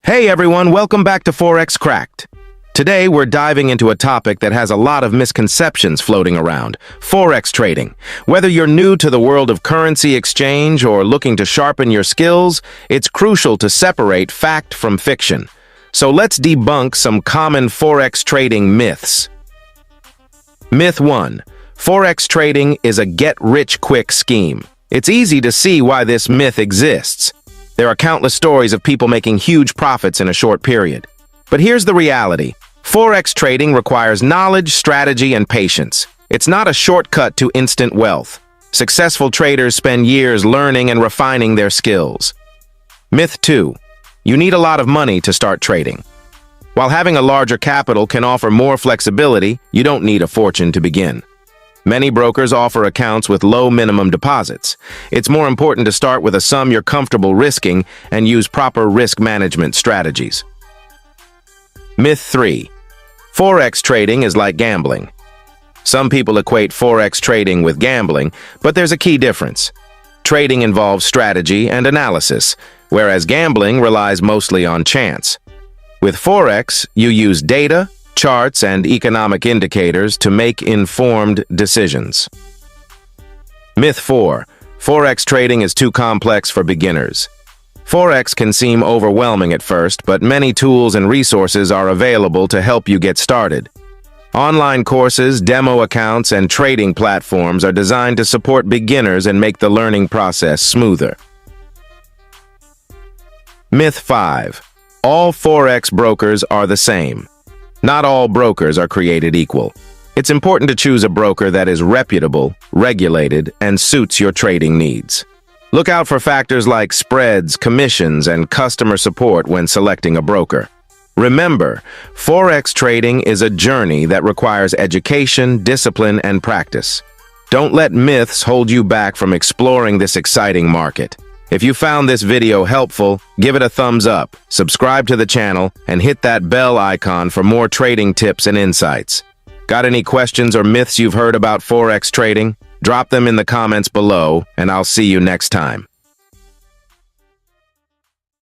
Hey everyone, welcome back to Forex Cracked. Today we're diving into a topic that has a lot of misconceptions floating around, Forex trading. Whether you're new to the world of currency exchange or looking to sharpen your skills, it's crucial to separate fact from fiction. So let's debunk some common Forex trading myths. Myth 1. Forex trading is a get-rich-quick scheme. It's easy to see why this myth exists. There are countless stories of people making huge profits in a short period. But here's the reality. Forex trading requires knowledge, strategy, and patience. It's not a shortcut to instant wealth. Successful traders spend years learning and refining their skills. Myth 2. You need a lot of money to start trading. While having a larger capital can offer more flexibility, you don't need a fortune to begin. Many brokers offer accounts with low minimum deposits. It's more important to start with a sum you're comfortable risking and use proper risk management strategies. Myth 3. Forex trading is like gambling. Some people equate Forex trading with gambling, but there's a key difference. Trading involves strategy and analysis, whereas gambling relies mostly on chance. With Forex, you use data, charts, and economic indicators to make informed decisions. Myth 4. Forex trading is too complex for beginners. Forex can seem overwhelming at first, but many tools and resources are available to help you get started. Online courses, demo accounts, and trading platforms are designed to support beginners and make the learning process smoother. Myth 5. All Forex brokers are the same. Not all brokers are created equal. It's important to choose a broker that is reputable, regulated, and suits your trading needs. Look out for factors like spreads, commissions, and customer support when selecting a broker. Remember, Forex trading is a journey that requires education, discipline, and practice. Don't let myths hold you back from exploring this exciting market. If you found this video helpful, give it a thumbs up, subscribe to the channel, and hit that bell icon for more trading tips and insights. Got any questions or myths you've heard about Forex trading? Drop them in the comments below, and I'll see you next time.